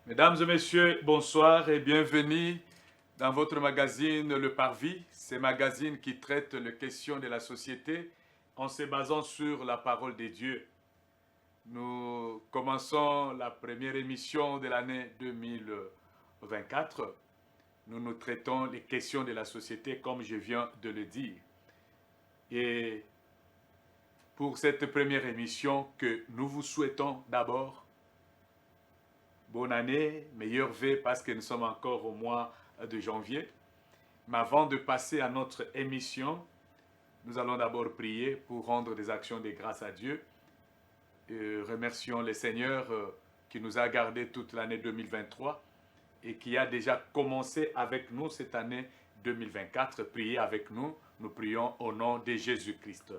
Mesdames et messieurs, bonsoir et bienvenue dans votre magazine Le Parvis. Ce magazine qui traite les questions de la société en se basant sur la parole de Dieu. Nous commençons la première émission de l'année 2024. Nous traitons les questions de la société comme je viens de le dire. Et pour cette première émission que nous vous souhaitons d'abord, bonne année, meilleurs vœux parce que nous sommes encore au mois de janvier. Mais avant de passer à notre émission, nous allons d'abord prier pour rendre des actions de grâce à Dieu. Remercions le Seigneur qui nous a gardés toute l'année 2023 et qui a déjà commencé avec nous cette année 2024. Priez avec nous, nous prions au nom de Jésus-Christ.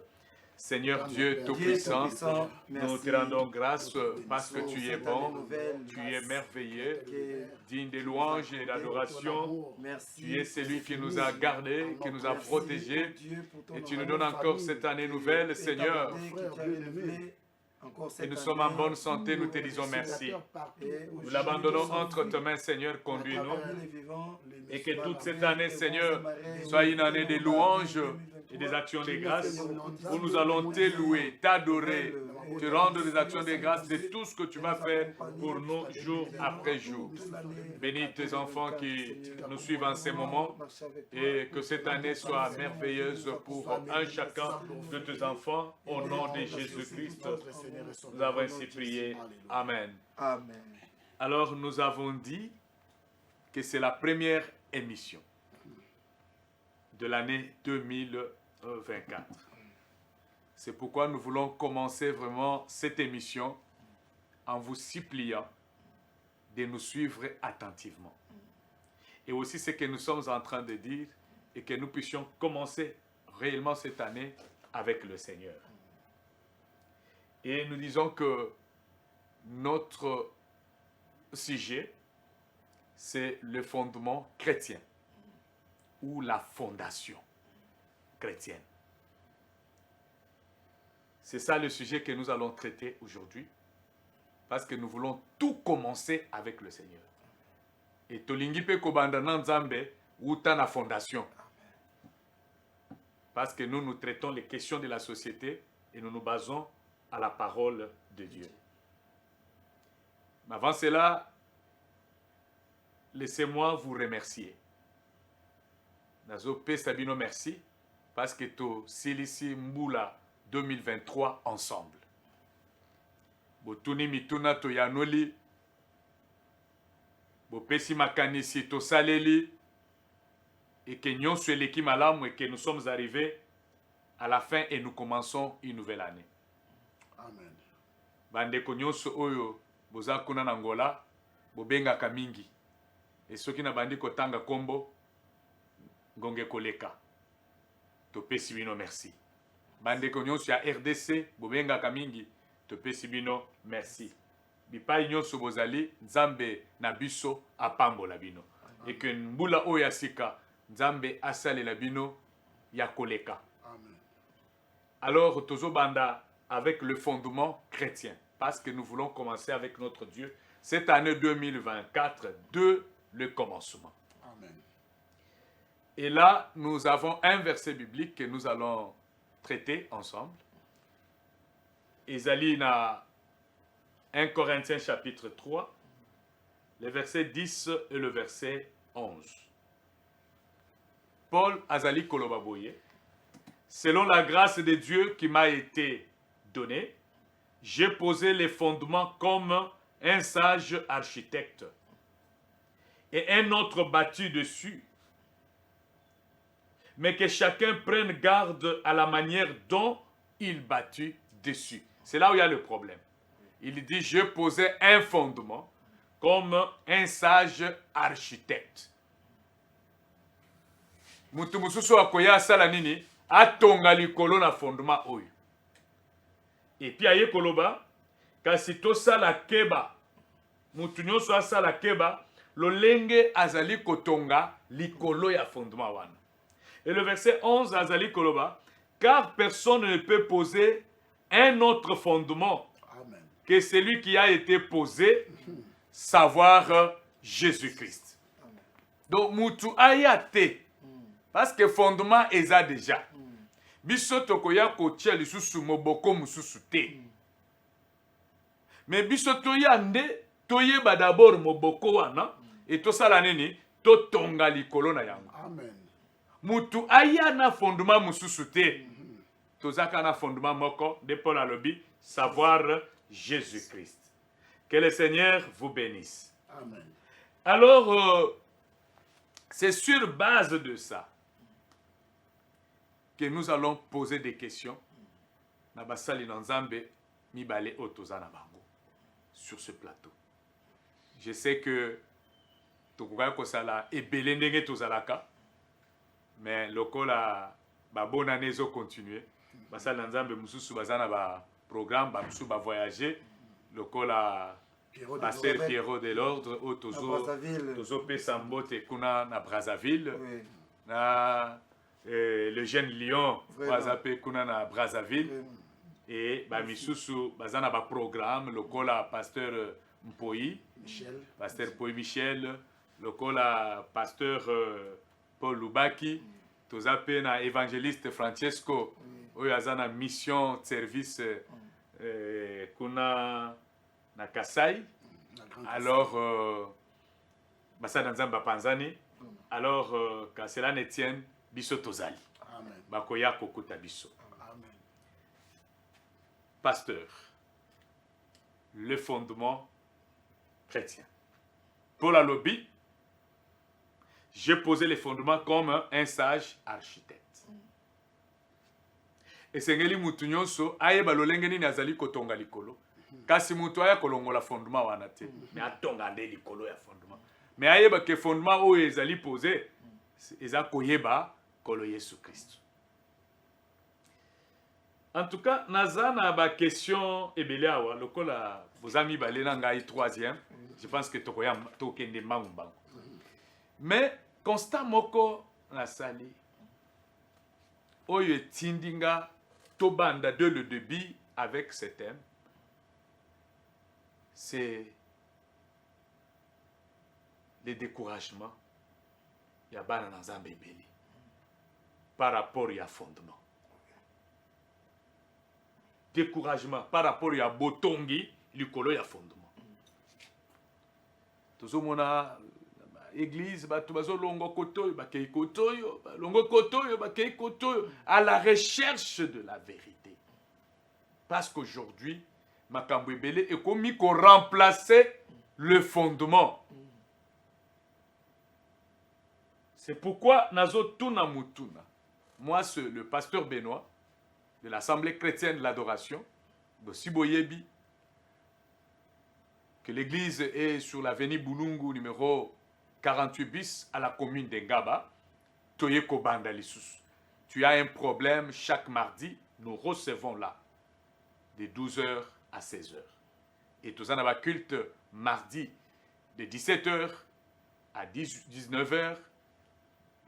Seigneur Dieu Tout-Puissant, nous te rendons grâce parce que tu es bon, tu es merveilleux, digne de louanges et d'adoration. Tu es celui qui nous a gardés, qui nous a protégés, et tu nous donnes encore cette année nouvelle, Seigneur. Et nous sommes en bonne santé, nous te disons merci. Nous l'abandonnons entre tes mains, Seigneur, conduis-nous. Et que toute cette année, Seigneur, soit une année de louanges et des actions de grâce, où nous allons te louer, t'adorer, te rendre des actions de grâce de tout ce que tu vas faire pour nous jour après jour. Bénis tes enfants qui nous suivent en ces moments et que cette année soit merveilleuse pour un chacun de tes enfants. Au nom de Jésus-Christ, nous avons ainsi prié. Amen. Amen. Alors, nous avons dit que c'est la première émission de l'année 2024. C'est pourquoi nous voulons commencer vraiment cette émission en vous suppliant de nous suivre attentivement. Et aussi ce que nous sommes en train de dire et que nous puissions commencer réellement cette année avec le Seigneur. Et nous disons que notre sujet, c'est le fondement chrétien ou la fondation chrétienne. C'est ça le sujet que nous allons traiter aujourd'hui parce que nous voulons tout commencer avec le Seigneur. Et tolingi pe kobanda na Nzambe uta na fondation. Parce que nous traitons les questions de la société et nous nous basons à la parole de Dieu. Mais avant cela, laissez-moi vous remercier. Nazo pe Sabino merci parce que to silisi mbula 2023 ensemble. Botuni mituna to yanoli, bopesi makanisi to saleli, et que nous sommes l'équipe malamu et que nous sommes arrivés à la fin et nous commençons une nouvelle année. Amen. Bandeko nyonso oyo boza kuna na Angola, bobengaka mingi. Et soki na bandi kotanga kombo, ngonge koleka. Topesi bino merci. Bandeko nyonso ya RDC, bobengaka mingi, topesi bino merci. Bipai nyonso bozali, Nzambe na biso apambola bino. Et que mbula oyo asika, Nzambe asalela bino ya koleka. Amen. Alors, tozo banda avec le fondement chrétien, parce que nous voulons commencer avec notre Dieu cette année 2024 de le commencement. Amen. Et là, nous avons un verset biblique que nous allons traiter ensemble. Ezali na 1 Corinthiens chapitre 3, le verset 10 et le verset 11. Paul Azali Kolobaboye, selon la grâce de Dieu qui m'a été donnée, j'ai posé les fondements comme un sage architecte et un autre bâti dessus. Mais que chacun prenne garde à la manière dont il bâtit dessus. C'est là où il y a le problème. Il dit, j'ai posé un fondement comme un sage architecte. Mutu mususu akoya asala nini atonga likolo na fondement oyo. Et puis aye koloba kasi tosala keba mutu nyonso asala keba lolenge azali kotonga likolo ya fondement wana. Et le verset 11 azali koloba car personne ne peut poser un autre fondement Amen. que celui qui a été posé, savoir Jésus-Christ. Donc, mutu ayate, parce que fondement est déjà. Biso tokoya kotia lisusu moboko mususu te. Mais biso toyande toyeba d'abord moboko wana et tosala nini totonga likolo na yango. Amen. Mutu aya na fondement mususu te. Tozaka na fondement moko de Paul alobi savoir Jésus-Christ. Que le Seigneur vous bénisse. Amen. Alors, c'est sur base de ça que nous allons poser des questions na basali na Nzambe mibale otozana bango sur ce plateau. Je sais que tokoka kosala ebele ndenge tozalaka, mais lokola babona nezo continuer basali na Nzambe mususu bazana ba programme ba mususu ba voyager lokola Pasteur Pierrot de l'Ordre au tozo pesa mbote kuna na Brazzaville. Oui. Na le jeune Lion wazape kuna na Brazzaville. Et ba misusu bazana ba programme lokola Pasteur Mpoyi Michel, Pasteur Mpoyi Michel, lokola Pasteur Paul Lubaki, tozape na évangéliste Francesco oyo azana mission service kuna na Kasai. Alors basa Nzamba Panzani. Alors quand cela ne tienne biso tozali. Amen. Bakoya kokuta biso. Amen. Pasteur, le fondement chrétien. Paul alobi, j'ai posé les fondements comme un sage architecte. Et sengeli mutu nyonso ayeba lolenge nini azali kotonga likolo. Kasi mutu aya kolongola fondement wana te. Mais atonga nde likolo ya fondement. Mais ayeba ke fondement oyo ezali posé eza koyeba kolo Yesu Christ. En tout cas, nazana ba question ebele awa lokola bozami balena ngai troisième. Je pense que tokoya tokende mangumbango. Mais constat moko na sali oyo etindinga tobanda de le début avec ce thème, c'est le découragement ya bana na Nzambe ebele par rapport ya fondement. Découragement par rapport ya botongi likolo ya fondement. Tozomona église bato bazo longo kotoyo bakei kotoyo longo kotoyo bakei kotoyo à la recherche de la vérité. Parce qu'aujourd'hui makambo ebele ekomi ko remplacer le fondement. C'est pourquoi nazo tuna mutuna. Moi le pasteur Benoît de l'Assemblée chrétienne de l'adoration de Siboyebi, que l'église est sur l'avenue Bulungu numéro 48 bis à la commune d'Engaba, Toyeko Bandalisus. Tu as un problème chaque mardi, nous recevons là, de 12h à 16h. Et tous en avons culte mardi de 17h à 19h,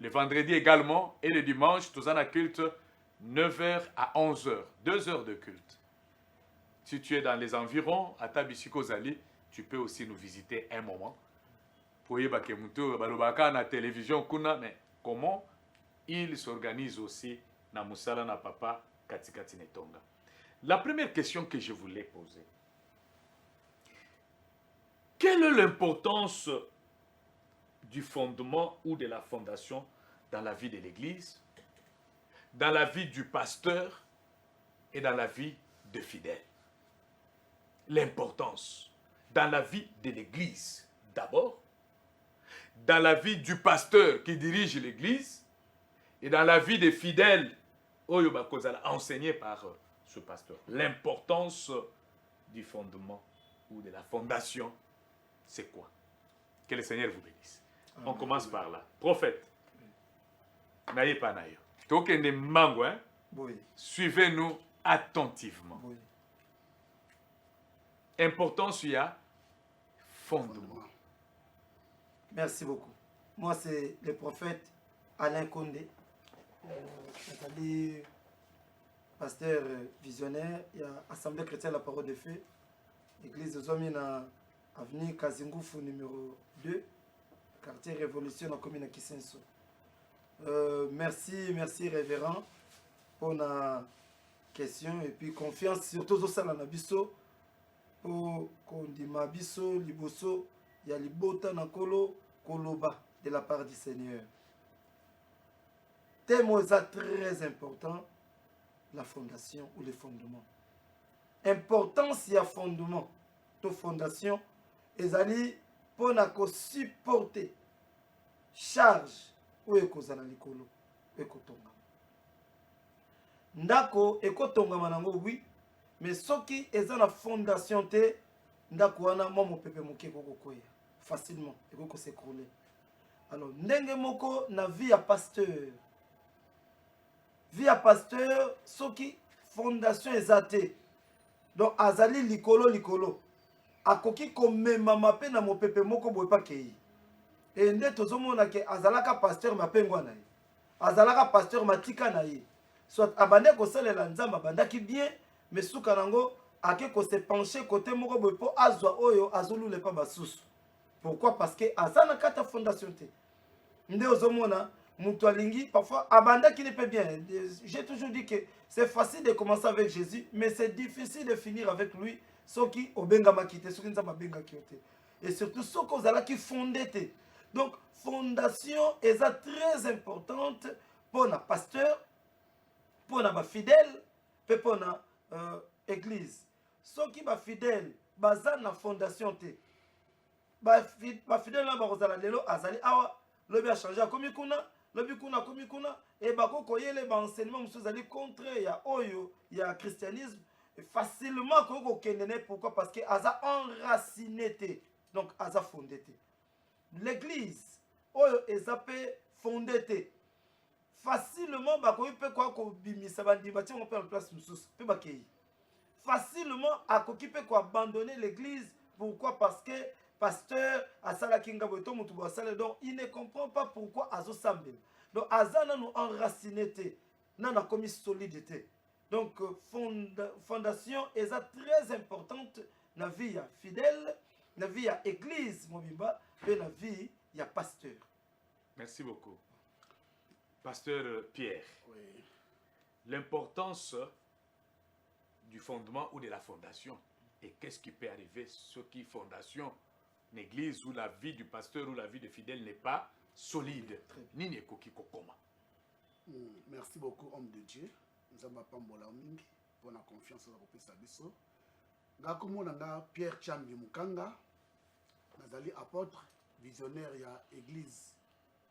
le vendredi également, et le dimanche, tous en avons culte 9h à 11h, 2 heures de culte. Si tu es dans les environs, à Tabisiko Zali, tu peux aussi nous visiter un moment. Pour y balobaka na télévision kuna, mais comment il s'organise aussi na musala na papa katikati netonga. La première question que je voulais poser, quelle est l'importance du fondement ou de la fondation dans la vie de l'Église, dans la vie du pasteur et dans la vie des fidèles? L'importance dans la vie de l'Église d'abord, dans la vie du pasteur qui dirige l'Église et dans la vie des fidèles enseignés par ce pasteur. L'importance du fondement ou de la fondation, c'est quoi? Que le Seigneur vous bénisse. Amen. On commence par là. Prophète, n'ayez pas naïe. Tokende mango, hein? Oui. Suivez-nous attentivement. Oui. Importance, il y a fondement. Merci beaucoup. Moi, c'est le prophète Alain Condé. C'est-à-dire pasteur visionnaire. Il y a Assemblée chrétienne La Parole de Feu. Église de Zomina avenue Kazingufu numéro 2, quartier Révolution dans la commune de Kisenso. Merci révérend pour la question et puis confiance surtout au salon Nabiso pour qu'on dise Mabiso, Liboso, il y a Libota Nakolo, Koloba de la part du Seigneur. Thème très important, la fondation ou les fondements. Importance, il y a fondement. La fondation, ils allaient pour supporter charge ou ekozala likolo ekotonga. Ndako ekotonga manango oui, mais soki eza na fondation te ndako wana momo pepe moke kokokoya facilement ekoko s'écrouler. Alors ndenge moko na vie ya pasteur. Vie ya pasteur soki fondation ezate. Donc azali likolo akoki komema mape na mopepe moko boye pa kei. Et nde tozomona ke azalaka pasteur mapengwa na ye. Azalaka pasteur matika na ye. Soit abande kosalela nzamba bandaki bien, mais suka nango ake ko se pencher côté moko boye po azwa oyo azolule pa basusu. Pourquoi? Parce que azana kata fondation te. Nde ozomona mutu alingi parfois abandaki ne peut bien. J'ai toujours dit que c'est facile de commencer avec Jésus, mais c'est difficile de finir avec lui. Soki obenga makite, soki nzamba benga kiote. Et surtout soko zala qui fondé te. Donc fondation est très importante pour la pasteur, pour la fidèle, et pour la église. Soki ba fidèle, baza na fondation te. Ba fidèle na ba kozala lelo azali awa lobi a changé komi kuna, lobi kuna komi kuna et ba ko koyele ba enseignement musu zali contre ya oyo ya christianisme. Facilement ko kendene pourquoi? Parce que aza enraciné te. Donc aza fondé te. L'église oyo ezape fondé te. Facilement ba ko pe ko ko bimisa bandi ba ti on peut en place mususu pe ba kei. Facilement akoki pe ko abandonner l'église pourquoi? Parce que pasteur asala kinga boto mutu bo asala donc il ne comprend pas pourquoi azo sambel. Donc azana nous enraciné te. Nana komi solidité. Donc, fondation est très importante dans la vie fidèle, dans la vie église, Mobimba, et dans la vie pasteur. Merci beaucoup. Pasteur Pierre, oui. L'importance du fondement ou de la fondation, et qu'est-ce qui peut arriver ce qui fondation, une église où la vie du pasteur ou la vie de fidèle n'est pas solide, ni n'est koki kokoma. Merci beaucoup, homme de Dieu. Nous avons pambola mingi pour la confiance dans le Sabiso. Ngakomona Pierre Chambi Mukanga, nazali apôtre, visionnaire ya église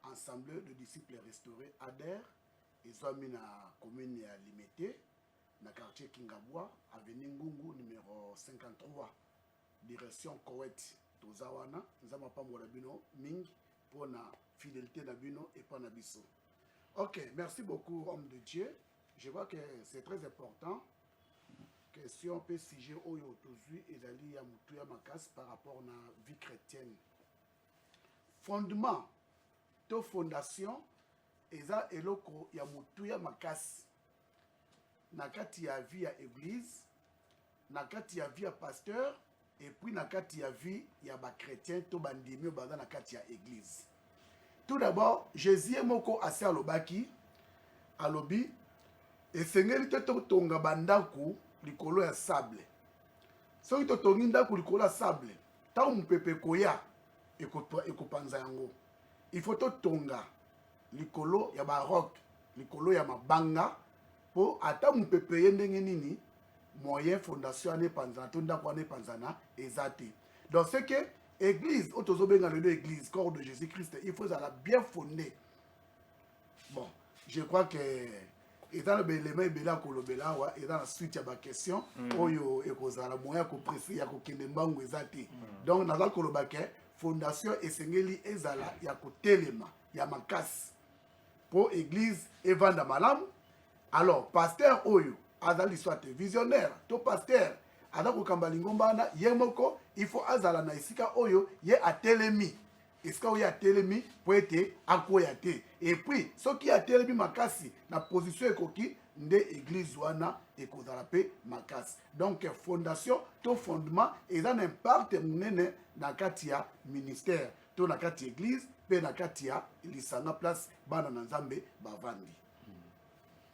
ensemble de disciples restaurés ADER, ils ont mis na commune ya Limité, na quartier Kingabwa, avenue Ngungu numéro 53, direction Koweït, Tozawana. Nous avons pambola bino mingi pour la fidélité na bino et pour na biso. Ok, merci beaucoup, homme de Dieu. Je vois que c'est très important que si on peut siger aujourd'hui et d'aller à Moutouya Makas par rapport à la vie chrétienne. Fondement, to fondation, eza eloko ya Moutouya Makas. Nakati ya vie à église, nakati ya vie à pasteur, et puis nakati ya vie ya ba chrétien to bandimi baza nakati ya église. Tout d'abord, Jésus est moko ase alobaki, alobi, et sengeli te tonga bandaku likolo ya sable. Soki to tongi ndaku likolo ya sable, ta mupepe koya ekopanza yango. Il faut to tonga likolo ya baroque, likolo ya mabanga po ata mupepe yendenge nini moyen fondation ne panzana to ndaku ne panzana ezate. Donc c'est que église otozobenga le église corps de Jésus-Christ, il faut ça bien fondé. Bon, je crois que et dans le élément bela kolobela wa et dans la suite ya ba question oyo ekozala moya ko précis ya ko kende mbangu ezate. Donc nazal kolobake fondation esengeli ezala ya ko telema ya makasi pour église evanda malamu. Alors pasteur oyo azali soit visionnaire to pasteur ada ko kamba lingomba na yemoko il faut azala na isika oyo ye atelemi esika oyo atelemi po ete akoya te. Et puis soki atelemi makasi na position ekoki nde église wana ekozala pe makasi. Donc fondation to fondement eza na impact munene na kati ya ministère to na kati ya église pe na kati ya lisanga place bana na nzambe bavandi.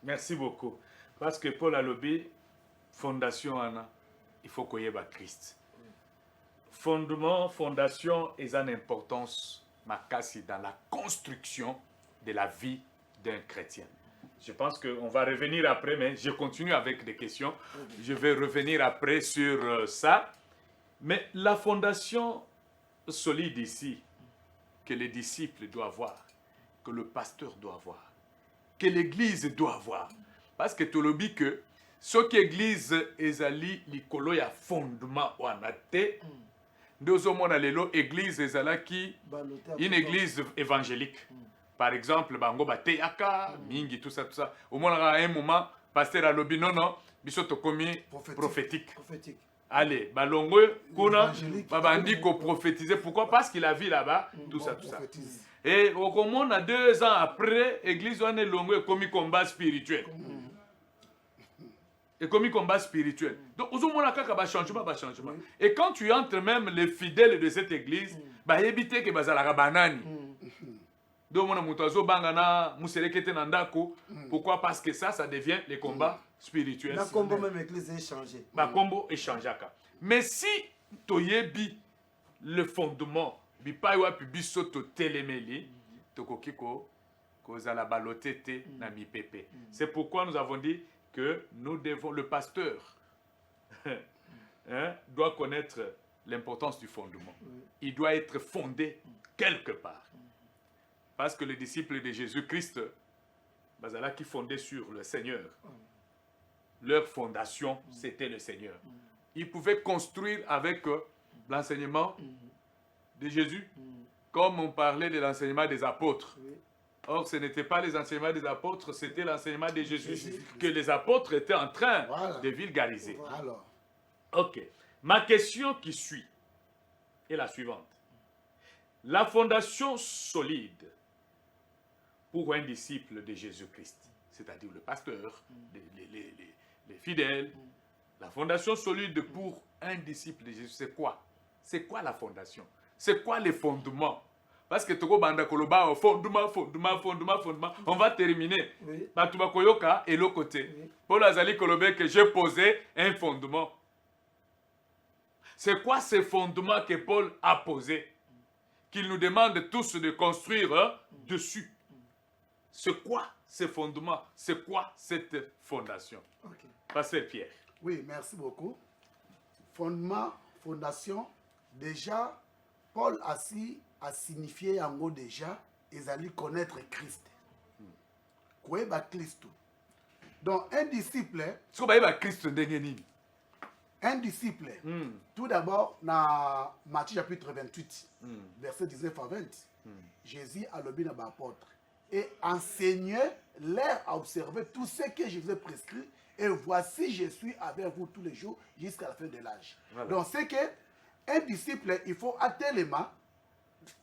Merci beaucoup. Parce que Paul alobi fondation ana il faut koyeba Christ. Fondement, fondation est une importance makasi dans la construction de la vie d'un chrétien. Je pense qu'on va revenir après, mais je continue avec des questions. Je vais revenir après sur ça. Mais la fondation solide ici, que les disciples doivent avoir, que le pasteur doit avoir, que l'église doit avoir. Parce que tu le dis que ce qu'église ezali likolo ya fondement wana te, ndozomona lelo église ezalaki une église évangélique. Par exemple, bango bateyaka mingi tout ça. Au moins à un moment, pasteur alobi non, biso tokomi prophétique. Allez, balongo kuna babandi ko prophétiser. Pourquoi? Parce qu'il a vu là-bas tout ça. Et au moment 2 ans après, église wana longo et komi combat spirituel. Et comme combat spirituel. Donc, vous avez changement. Et quand tu entres même les fidèles de cette église, bah éviter que bazala banani. Donc, mon mutazo bangana muselekete nandako. Pourquoi? Parce que ça devient les combats spirituels. La combo même église est changé. Bah combo est changé. Mais si toyebi le fondement, bipaiwa biso to telemeli, tokokiko kozala balotete na mi pepe. C'est pourquoi nous avons dit que nous devons, le pasteur doit connaître l'importance du fondement. Il doit être fondé quelque part. Parce que les disciples de Jésus-Christ, bazala qui fondaient sur le Seigneur. Leur fondation, c'était le Seigneur. Ils pouvaient construire avec l'enseignement de Jésus, comme on parlait de l'enseignement des apôtres. Or, ce n'était pas les enseignements des apôtres, c'était l'enseignement de Jésus que les apôtres étaient en train de vulgariser. Alors. Ok. Ma question qui suit est la suivante. La fondation solide pour un disciple de Jésus-Christ, c'est-à-dire le pasteur, les fidèles, la fondation solide pour un disciple de Jésus, c'est quoi? C'est quoi la fondation? C'est quoi les fondements? Parce que Togo Banda Koloba, fondement, on va terminer. Batuba Koyoka et l'autre côté. Paul Azali Kolobé que j'ai posé un fondement. C'est quoi ce fondement que Paul a posé? Qu'il nous demande tous de construire dessus. C'est quoi ce fondement? C'est quoi cette fondation? Pasteur Pierre. Oui, merci beaucoup. Fondement, fondation, déjà, Paul a signifié en gros déjà, ils allaient connaître Christ. Quoi est Christ? Donc, un disciple. Ce qu'on va Christ un disciple, tout d'abord, dans Matthieu chapitre 28, verset 19 à 20, Jésus a le bien apôtre et enseignait leur à observer tout ce que je vous ai prescrit. Et voici, je suis avec vous tous les jours jusqu'à la fin de l'âge. Voilà. Donc, c'est que un disciple, il faut atteindre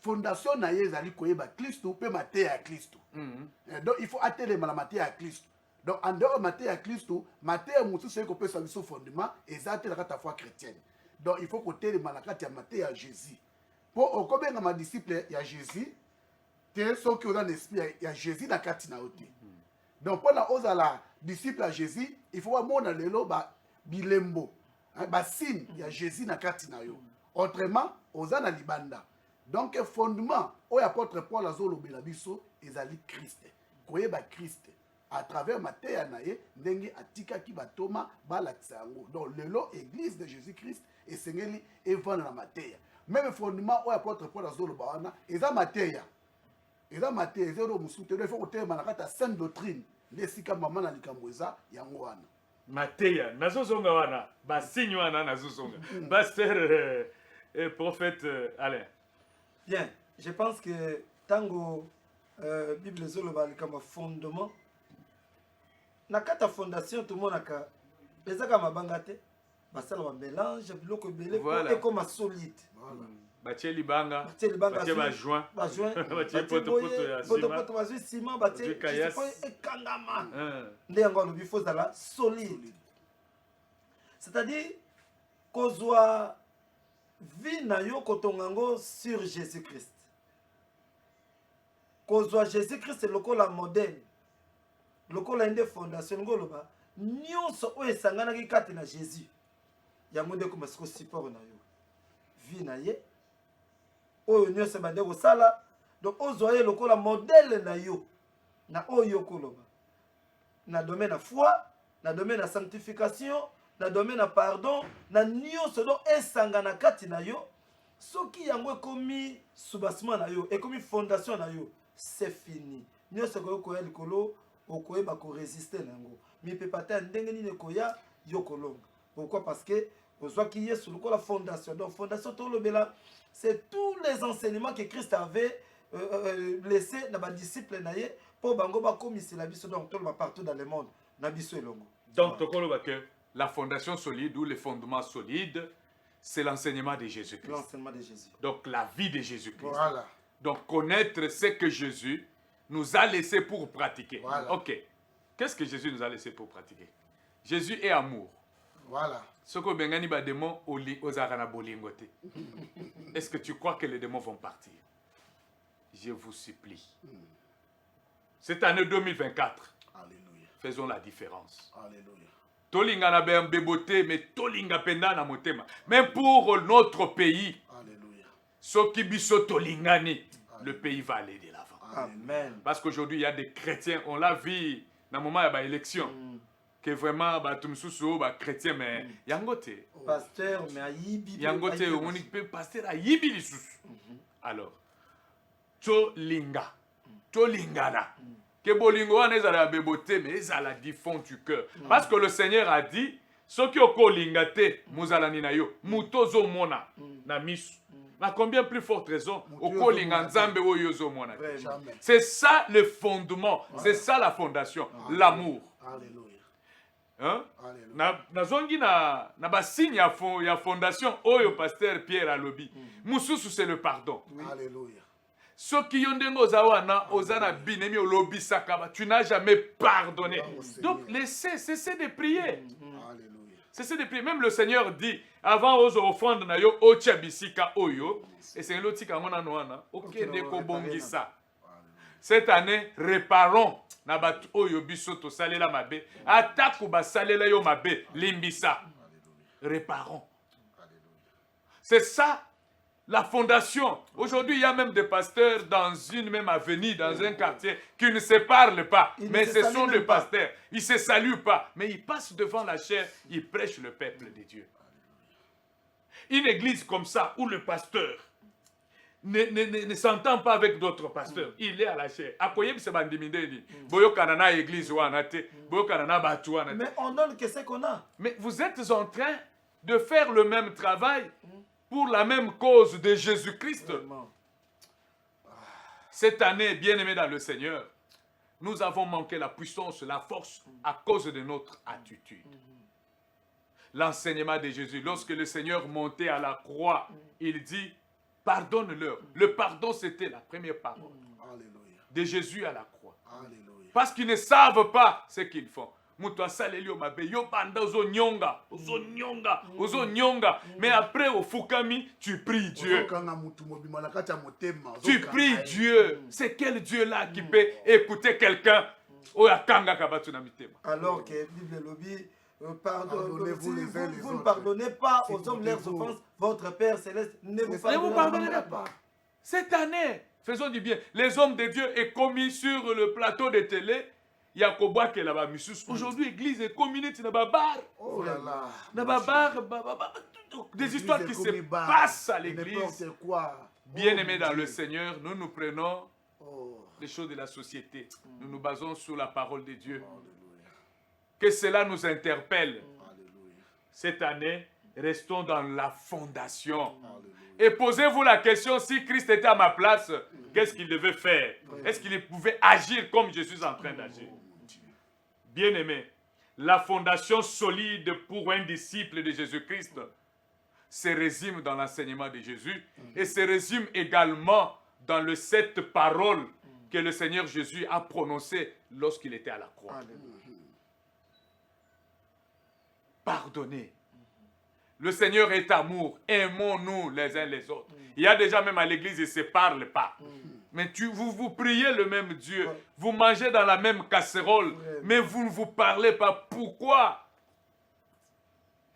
fondation na yezali koyeba Christo pe maté à Christo. Donc, il faut atteindre la maté à Christo. Donc, en dehors de maté à Christo, maté à Moussou, c'est qu'on peut savoir son fondement et ça la foi chrétienne. Donc, il faut qu'on ait la maté à Jésus. Pour combien de mes disciples, il y a Jésus, ceux qui ont dans l'esprit, il y a Jésus dans Katina Oti. Donc, pour la disciple à Jésus, il faut voir mon alelo bilembo. Signe, il y a Jésus dans Katina yo. Autrement, Ozana libanda. Donc, fondement, où apôtre Paul Azolo Belabiso, ils allaient Christ. Koyeba Christ. À travers Matthieu Anaye, Ndengi Atika Kibatoma, Balaksango. Donc, le lot église de Jésus-Christ et Seigneur et vendre la Matthieu. Même fondement, où apôtre Paul Azolo Bawana, ils ont Matthieu. Ils ont Matthieu, ils ont Moussouté, il faut que tu aies la sainte doctrine. Les Sika Maman na Likamboza, Yangoana. Matthieu, Nazozonga wana, Basigno wana Nazozonga. Pasteur prophète Alain. Bien, je pense que Tango Bible Zoloba comme fondement. Nakata fondation tout le monde a les aga mabangate basala ba mélange biloko belé et comme solide. batie libanga, batie libanga batie bajoint, bajoint batie potopoto ya potopoto bazwi ciment batie kayas ekangama nde yango alobi fo ezala solide. C'est-à-dire kozwa vie na yo kotonga yango sur Jésus-Christ, kozwa Jésus-Christ lokola modèle, lokola nde fondation ngoloba nyonso oyo esanganaki kati na Jésus yango nde koma siko support na yo vie na ye oyo nyonso bande kosala. Donc ozwa ye lokola modèle na yo na oyo koloba na domaine na foi, na domaine na sanctification, na domaine na pardon, na nyonso donc esangana kati na yo. Soki yango ekomi soubassement na yo, ekomi fondation na yo, c'est fini. Nyonso koya likolo okoyeba ko résister nango. Mi pe pata ndenge nini koya yo kolonga. Pourquoi? Parce que ozwaki Yesu lokola fondation. Donc fondation tolobela, c'est tous les enseignements que Christ avait laissé na ba disciples na ye pour bango ba komisela biso donc toloba partout dans le monde na biso elongo. Donc tokoloba que la fondation solide ou le fondement solide, c'est l'enseignement de Jésus-Christ. L'enseignement de Jésus. Donc la vie de Jésus-Christ. Voilà. Donc connaître ce que Jésus nous a laissé pour pratiquer. Voilà. Ok. Qu'est-ce que Jésus nous a laissé pour pratiquer? Jésus est amour. Voilà. Ce que bengani ba démons aux arana bolingote. Est-ce que tu crois que les démons vont partir? Je vous supplie. Cette année 2024, Alléluia. faisons la différence. Alléluia. Tolinga na bebote, mais tolinga penda na motema. Même pour notre pays, Alléluia. soki biso tolingani, le pays va aller de l'avant. Amen. Parce qu'aujourd'hui, il y a des chrétiens, on l'a vu dans le moment de l'élection, que vraiment, tumsusu, chrétien, mais yangote. Pasteur, mais ayibi. Yangote, on peut pasteur ayibi lisusu. Alors, tolinga, tolingana. Que bolingo wana ezala bebote, mais ezala du fond du cœur. Parce que le Seigneur a dit, soki okolinga te, muzalani na yo, mutozo mona na misu. À combien plus forte raison, okolinga nzambe oyo zo mona. C'est ça le fondement, c'est ça la fondation, l'amour. Alléluia. Hein? Nazongi na basigne ya fondation oyo pasteur Pierre alobi. Mususu c'est le pardon. Alléluia. Ce qui ont dit ozana binemi olobi sakaba, tu n'as jamais pardonné. Donc cessez de prier. Alléluia. Cessez de prier. Même le Seigneur dit avant aux offrandes na yo otia bisika oyo et c'est l'otika ngona noana. OK de ko bongisa. Cette année réparons na batu oyo biso to salela mabe. Ataku ba salela yo mabe limbisa. Réparons. C'est ça la fondation. Aujourd'hui, il y a même des pasteurs dans une même avenue, dans un quartier, qui ne se parlent pas. Mais ce sont des pasteurs. Ils ne se saluent pas. Mais ils passent devant la chair, ils prêchent le peuple de Dieu. Une église comme ça, où le pasteur ne s'entend pas avec d'autres pasteurs, il est à la chair. Mais on donne que ce qu'on a. Mais vous êtes en train de faire le même travail pour la même cause de Jésus-Christ. Cette année, bien-aimés dans le Seigneur, nous avons manqué la puissance, la force à cause de notre attitude. L'enseignement de Jésus, lorsque le Seigneur montait à la croix, il dit, pardonne-leur. Le pardon, c'était la première parole de Jésus à la croix. Parce qu'ils ne savent pas ce qu'ils font. Mais après au fukami, tu pries Dieu. Tu pries Dieu. C'est quel Dieu là qui peut écouter quelqu'un? Alors que Bible lobby, pardonnez-vous les uns les autres. Vous ne pardonnez pas aux hommes leurs offenses, votre Père céleste ne vous pardonnera pas. Cette année, faisons du bien. Les hommes de Dieu est commis sur le plateau de télé. Aujourd'hui, l'église est communiste dans babar. Oh là là. Des histoires qui se passent à l'église. Bien-aimés dans le Seigneur, nous nous prenons les choses de la société. Nous nous basons sur la parole de Dieu. Que cela nous interpelle. Cette année, restons dans la fondation. Et posez-vous la question, si Christ était à ma place, qu'est-ce qu'il devait faire? Est-ce qu'il pouvait agir comme je suis en train d'agir? Bien-aimé, la fondation solide pour un disciple de Jésus-Christ, se résume dans l'enseignement de Jésus et se résume également dans les 7 paroles que le Seigneur Jésus a prononcées lorsqu'il était à la croix. Pardonnez. Le Seigneur est amour. Aimons-nous les uns les autres. Il y a déjà même à l'église, ils ne se parlent pas. Mais vous priez le même Dieu. Vous mangez dans la même casserole. Mais vous ne vous parlez pas. Pourquoi?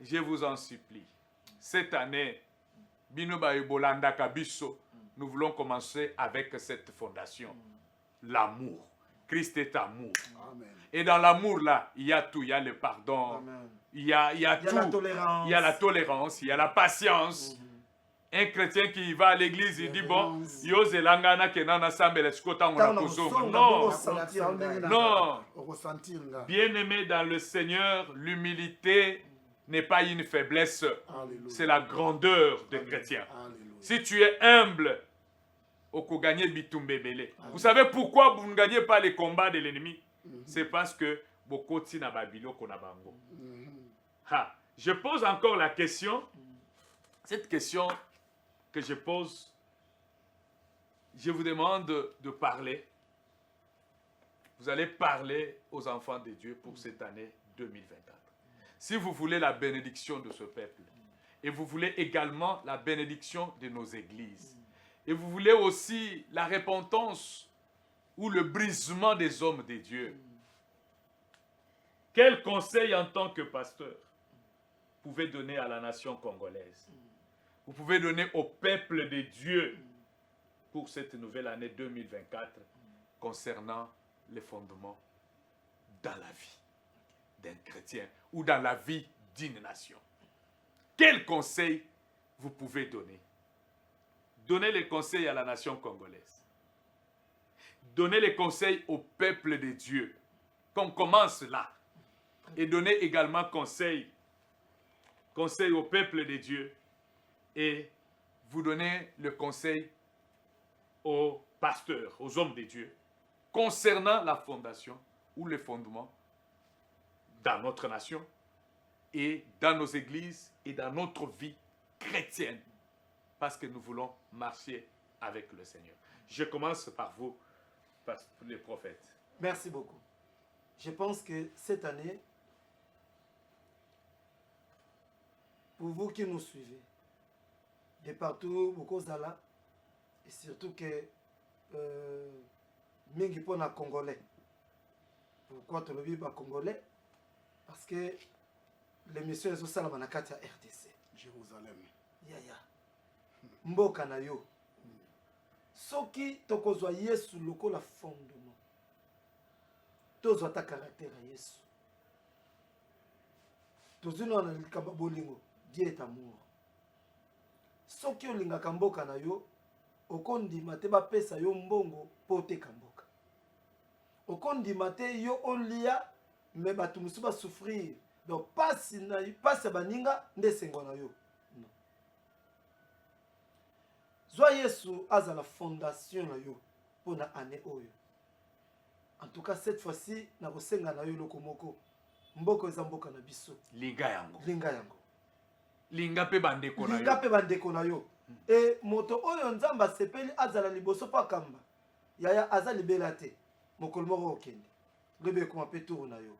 Je vous en supplie. Cette année, nous voulons commencer avec cette fondation. L'amour. Christ est amour. Amen. Et dans l'amour, là, il y a tout. Il y a le pardon. Amen. Il y a tout. La tolérance. Il y a la tolérance. Il y a la patience. Un chrétien qui va à l'église, il dit, bon, yo zelangana kenana sambele skota ngona kusoma. Non. Non. Bien-aimé dans le Seigneur, l'humilité n'est pas une faiblesse. C'est la grandeur des chrétiens. Si tu es humble, okoganye bitumbebele. Vous savez pourquoi vous ne gagnez pas les combats de l'ennemi? C'est parce que bokoti na babilo konabango. Je pose encore la question. Cette question que je pose, je vous demande de parler. Vous allez parler aux enfants de Dieu pour cette année 2024. Si vous voulez la bénédiction de ce peuple, et vous voulez également la bénédiction de nos églises, et vous voulez aussi la repentance ou le brisement des hommes de Dieu, quel conseil en tant que pasteur vous pouvez donner à la nation congolaise? Vous pouvez donner au peuple de Dieu pour cette nouvelle année 2024 concernant les fondements dans la vie d'un chrétien ou dans la vie d'une nation. Quel conseil vous pouvez donner? Donnez les conseils à la nation congolaise. Donnez les conseils au peuple de Dieu. Qu'on commence là. Et donnez également conseil au peuple de Dieu. Et vous donnez le conseil aux pasteurs, aux hommes de Dieu, concernant la fondation ou les fondements dans notre nation et dans nos églises et dans notre vie chrétienne, parce que nous voulons marcher avec le Seigneur. Je commence par vous, les prophètes. Merci beaucoup. Je pense que cette année, pour vous qui nous suivez, de partout, beaucoup zala, et surtout que mingi pour na Congolais. Pourquoi tu le vis pas Congolais? Parce que l'émission est au Salama na kati ya RDC. Jérusalem. Yaya. Mboka na yo. Soki tokozwa Yesu lokola fondement. Tozwa ta caractère à Yesu. Tozino na likaba bolingo. Dieu est amour. Soki olingaka mboka na yo, okondima te bapesa yo mbongo po oteka mboka. Okondima te yo olia, me bato mosusu basouffrir. Donc pasi ya baninga nde sengo na yo. Non. Zwa Yesu aza la fondation na yo pour na année oyo. En tout cas cette fois-ci na kosenga na yo lokomoko. Mboko eza mboka na biso. Linga yango. Linga yango. Linga pe bandeko na yo. Linga pe bandeko na yo. Et moto oyo nzamba sepeli azala liboso pa kamba. Yaya aza libela te. Mokolo moko okende. Lebe kuma pe tour na yo.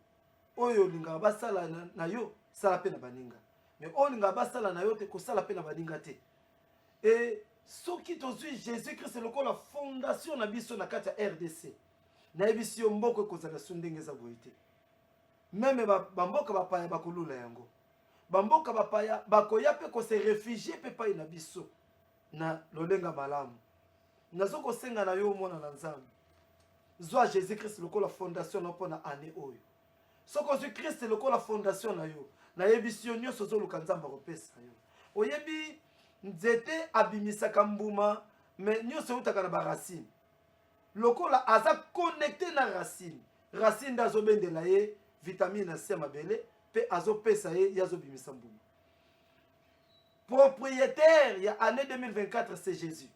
Oyo linga basala na yo, sala pe na baninga. Mais oyo linga basala na yo te ko sala pe na baninga te. Et soki tozwi Jésus-Christ lokola fondation na biso na kati ya RDC. Na ebisi yo mboko kozala sundenge za boite. Même bamboka bapaya bakolula yango. Bamboka bapaya bakoya pe ko se réfugier pe pa ina biso na lolenga malamu. Nazoko senga na yo mona na nzambe. Zwa Jésus-Christ lokola fondation na pona année oyo. Soko Jésus-Christ lokola fondation na yo. Na yebisi yo nyonso zo luka nzamba kopesa yo. Oyebi nzete abimisaka mbuma mais nyonso utaka na ba racine. Lokola aza connecté na racine. Racine dazo bendela ye vitamine C mabele. Pe azo pesa ye yazo bimisa mbuma. Propriétaire il y a année 2024 c'est Jésus.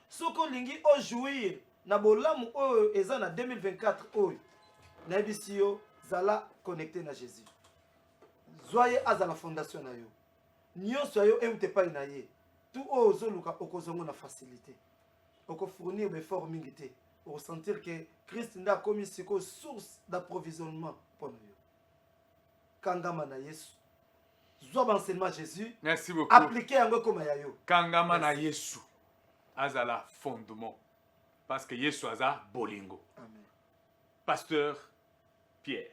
Soko lingi o jouir na bolamu oyo eza na 2024 oyo. Na ebisio zala connecté na Jésus. Zoye aza la fondation na yo. nyonso yo euta epai na ye tout oyo ozoluka okozongo na facilité okofournir beffort mingi te okosentir ke Christ nde akomi sikoyo source d'approvisionnement mpo na yo kangama na Yesu zwa baenseignement Jésus Merci beaucoup. appliquer yango ekoma ya yo Kangama na Yesu azala fondement parce que Yesu aza bolingo. Amen. Pasteur Pierre,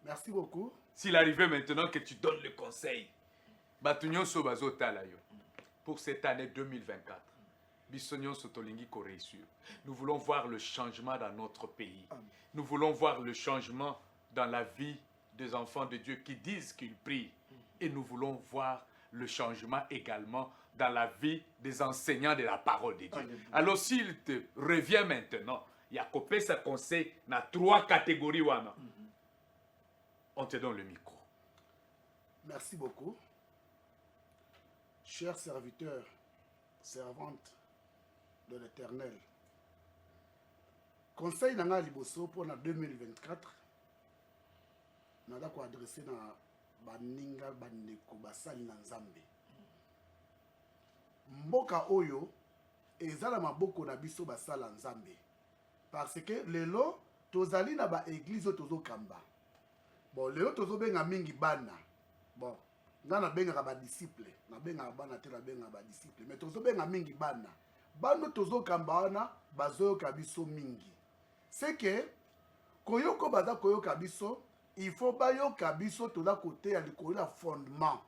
Merci beaucoup. s'il arrivait maintenant que tu donnes le conseil, Batunyon Sobazo Talayo, pour cette année 2024, Bissonyon Sotolingi ko réussir. Nous voulons voir le changement dans notre pays. Amen. Nous voulons voir le changement dans la vie des enfants de Dieu qui disent qu'ils prient. Et nous voulons voir le changement également dans la vie des enseignants de la parole de Dieu. Alléluia. Alors s'il te revient maintenant, il y a copé sa conseil dans 3 catégories. Wana. On te donne le micro. Merci beaucoup. Chers serviteurs, servantes de l'Éternel, conseil nanga liboso pour la 2024, nada ko adresser na baninga bandeko basali na Nzambe. Mboka oyo ezala maboko na biso basala Nzambe. Parce que lelo tozali na ba église tozo kamba. Bon, lelo tozo benga mingi bana. Bon, nga na benga ba disciple, na benga bana te na benga ba disciple, mais tozo benga mingi bana. Bano tozo kamba wana bazoyo kabiso mingi. C'est que koyoko baza koyoka biso, il faut bayoka biso toza côté ya likolo ya fondement.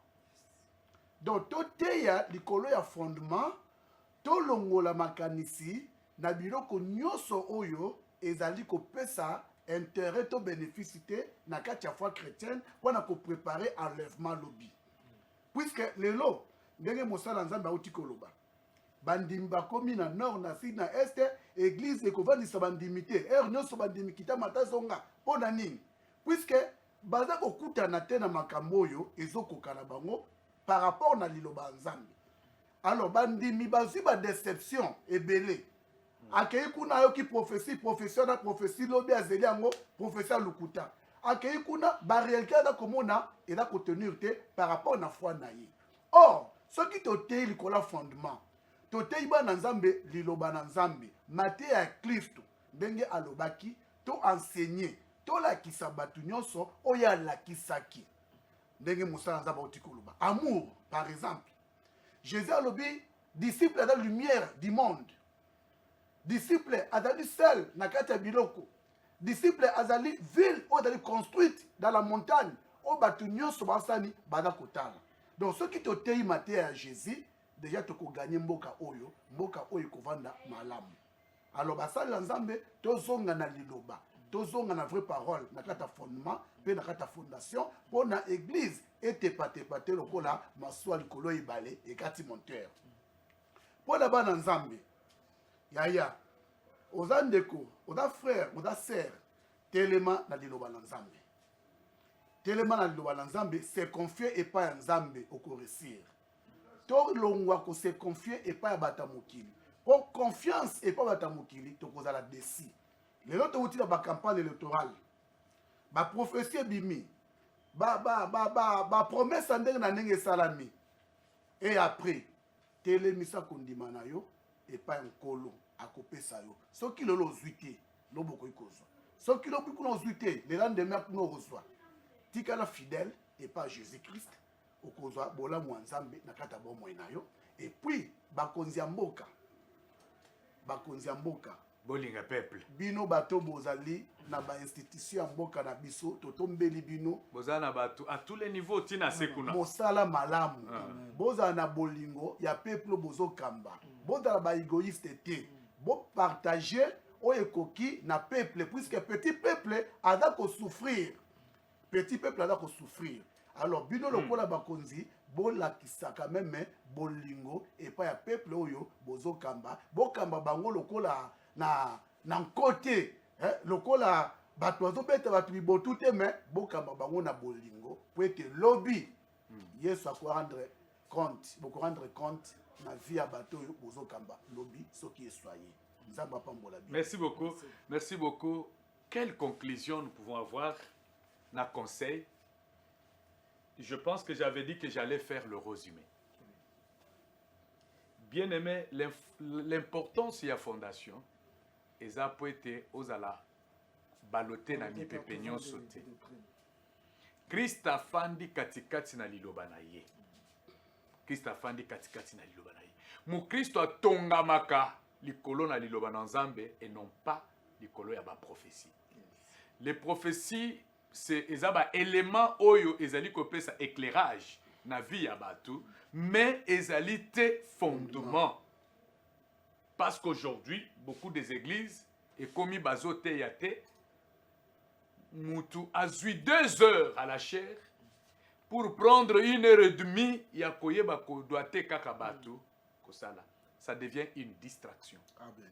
Donc tote ya likolo ya fondement, tolongola makanisi na biloko nyonso oyo ezali kopesa intérêt to bénéficité na kati ya foi chrétienne wana ko préparer enlèvement lobi. Puisque lelo ndenge mosala Nzambe auti koloba. Bandimi bakomi na nord na sud na est église ekovandisa bandimité nyonso bandimikita matazonga mpona nini? Puisque baza kokutana te na makambo oyo ezokoka na bango par rapport na liloba Nzambe. Alors bandimi bazwi ba déception ebele. Akei kuna ayoki prophétie na prophétie lobi azeli yango prophétie lukuta. Akei kuna ba réalité da komona et da contenir te par rapport na foi na ye. Or, ce qui tote likola fondement, tote iba na Nzambe liloba na Nzambe, mate ya Kristo ndenge alobaki to enseigner, to lakisa batu nyonso oya lakisaki. Ndenge mosala Nzambe otikoloba. Amour par exemple. Jésus alobi disciple à la lumière du monde. Disciple azali seul na kati ya biloko. Disciple azali ville o azali construite dans la montagne o batu nyonso basani bada kotala. Donc ceux qui totei maté à Jésus déjà toko gagner mboka oyo kovanda malamu. Alors basali la Nzambe tozonga na liloba, tozonga na vraie parole na kati ya fondement pe na kati ya fondation pour na église ete pate lokola maswa likolo ibale et kati monteur. Pour la bana Nzambe yaya oza ndeko oza frère oza sœur telema na liloba na Nzambe. Telema na liloba na Nzambe se confier epa ya Nzambe okoresir. To longwa ko se confier epa ya batamokili. Pour confiance epa batamokili tokozala desi. Lelo to uti na ba campagne électorale. Ba prophétie bimi. Ba promesse ndenge na ndenge salami. Et après telemisa kondima na yo epa nkolo akopesa yo. Soki lelo ozwite loboko ikozwa. Soki lobiko ozwite le lendemain kuno ozwa. Tikala fidèle epa Jésus-Christ okozwa bola Nzambe na kata bomo na yo. Et puis bakonzi ya mboka. Bolinga peuple. Bino bato bozali na ba institution ya mboka na biso totombeli bino Bozana batu à tous les niveaux tina sekuna. mosala malamu. Bozala na bolingo ya peuple bozokamba. Bozala ba égoïste te. Bo partager o ekoki na peuple puisque petit peuple ada ko souffrir. Petit peuple ada ko souffrir. Alors bino lokola bakonzi bolakisa quand même bolingo et pas ya peuple oyo bozokamba. Bokamba bango lokola na côté lokola bato bazobeta bato bibotu te mais bokamba bango na bolingo pour que lobby Yesu ako rendre compte boko rendre compte na vie ya bato oyo bozokamba lobby soki esoye Nzamba pambola bi. Merci beaucoup. Merci beaucoup. Quelle conclusion nous pouvons avoir na conseil je pense que j'avais dit que j'allais faire le résumé. Bien aimé, l'importance de la fondation, eza po ete ozala balote na mipepe nyonso te. Christ afandi katikati na liloba na ye. Christ afandi katikati na liloba na ye. Mu Christ atongamaka likolo na liloba na Nzambe et non pas likolo ya ba prophétie. Les prophéties c'est ezaba élément oyo ezali kopesa éclairage na vie ya batu, mais ezali te fondement. Parce qu'aujourd'hui, beaucoup des églises et komi bazote yate mutu azui 2 heures à la chair pour prendre 1h30 ya koyeba ko doite kaka batu kosala. Ça devient une distraction. Amen.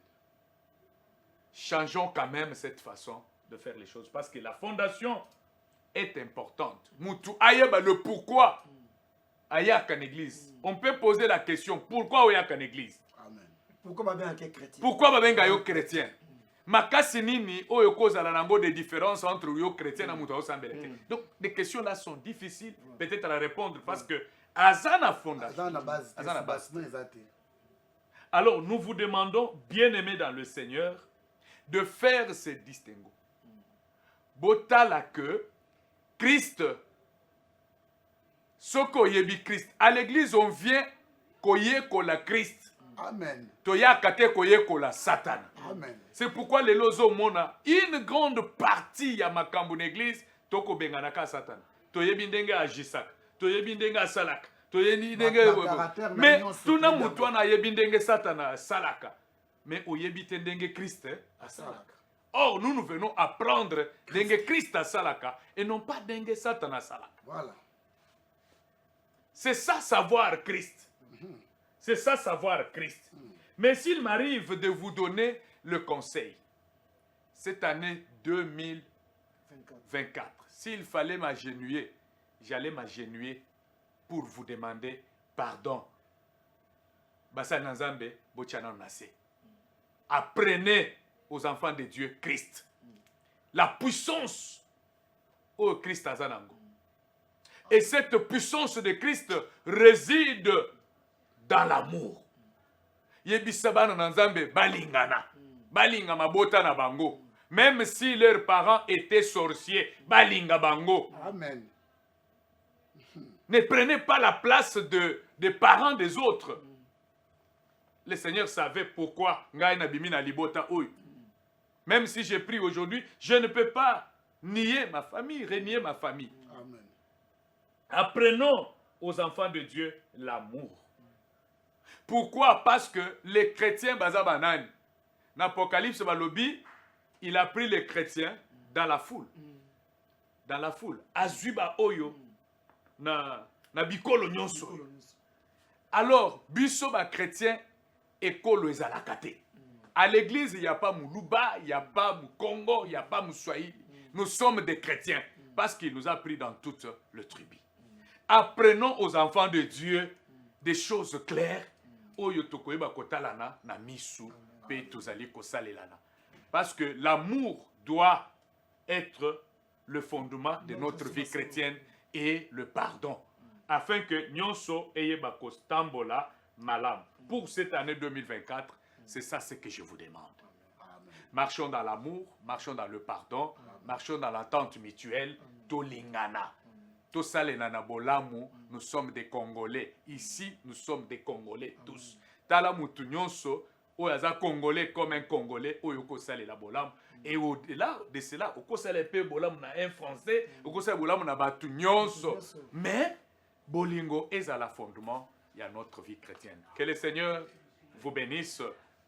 Changeons quand même cette façon de faire les choses parce que la fondation est importante. Mutu ayeba le pourquoi ayak en église. On peut poser la question pourquoi ayak en église? Amen. Pourquoi ba bien chrétien? Pourquoi babenga yo chrétien? Makasi nini oyo kozala nango des différences entre yo chrétien na mutu osambelete. Donc les questions là sont difficiles peut-être à répondre parce que azana fondation. Azana base. Azana base. Exact. Alors nous vous demandons, bien-aimés dans le Seigneur, de faire ces distinguos. Botala que Christ, soko yebi Christ. À l'église, on vient koye kola Christ. Amen. Toya kate koye kola Satan. Amen. C'est pourquoi les lozo mona, une grande partie ya makambo l'église, toko benganaka Satan. Toyebi ndenge ajisak, toyebi ndenge asalak. Mais tout na mutu na yebi ndenge Satan salaka. Mais oyebi te ndenge Christ asalaka. Or, nous venons apprendre d'enge Christ à Salaka et non pas d'enge Satan à Salaka. Voilà. C'est ça savoir Christ. C'est ça savoir Christ. Mais s'il m'arrive de vous donner le conseil, cette année 2024, s'il fallait m'agenouiller, j'allais m'agenouiller pour vous demander pardon. Basa Nanzambe, Bochana Nase. Apprenez aux enfants de Dieu Christ. La puissance au Christ Azanango. Et cette puissance de Christ réside dans l'amour. Yebisabana Nanzambe balingana. Balinga mabota na bango. Même si leurs parents étaient sorciers, balinga bango. Amen. Ne prenez pas la place des parents des autres. Le Seigneur savait pourquoi ngai na bimi na libota oy. Même si j'ai pris aujourd'hui, je ne peux pas nier ma famille, renier ma famille. Amen. Apprenons aux enfants de Dieu l'amour. Pourquoi? Parce que les chrétiens bazabanani. Dans l'Apocalypse balobi, il a pris les chrétiens dans la foule. Dans la foule. Azuba oyo na bikolo nyonso. Alors, biso ba chrétien ekolo ezalakate. À l'église, il n'y a pas Moulouba, il n'y a pas Moukongo, il n'y a pas Moussoaï. Nous sommes des chrétiens parce qu'il nous a pris dans toute le tribu. Apprenons aux enfants de Dieu des choses claires. Parce que l'amour doit être le fondement de notre vie chrétienne et le pardon. Afin que Nyonso Eyebako Stambola Malam. Pour cette année 2024, c'est ça ce que je vous demande. Marchons dans l'amour, marchons dans le pardon, marchons dans l'entente mutuelle. Tolingana. Tosalenana bolamu, nous sommes des Congolais. Ici, nous sommes des Congolais tous. Talamutu nyonso, oyaza Congolais comme un Congolais, oyoko salela bolamu. Et au-delà de cela, oko sale pe bolamu na un Français, oko sale bolamu na batu nyonso. Mais bolingo est à la fondement, il y a notre vie chrétienne. Que le Seigneur vous bénisse.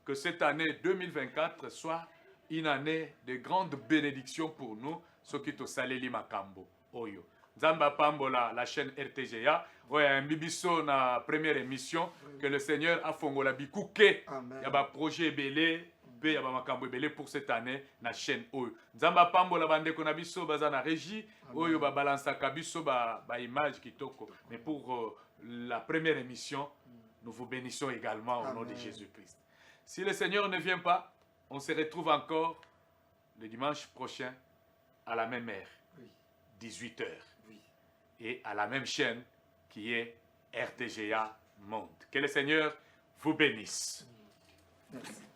Que cette année 2024 soit une année de grande bénédiction pour nous, ceux qui te saleli makambo. Oyo. Nzamba Pambola, la chaîne RTGA. Ouais, un bibiso na première émission que le Seigneur a fongola bikouke. Il y a un projet belé, il y a un makambo belé pour cette année na chaîne Oyo. Nzamba Pambola bande ko na biso baza na régie. Oyo ba balansa kabiso ba image kitoko. Mais pour la première émission, nous vous bénissons également au nom de Jésus-Christ. Si le Seigneur ne vient pas, on se retrouve encore le dimanche prochain à la même heure, 18h. et à la même chaîne qui est RTGA Monde. Que le Seigneur vous bénisse. Merci.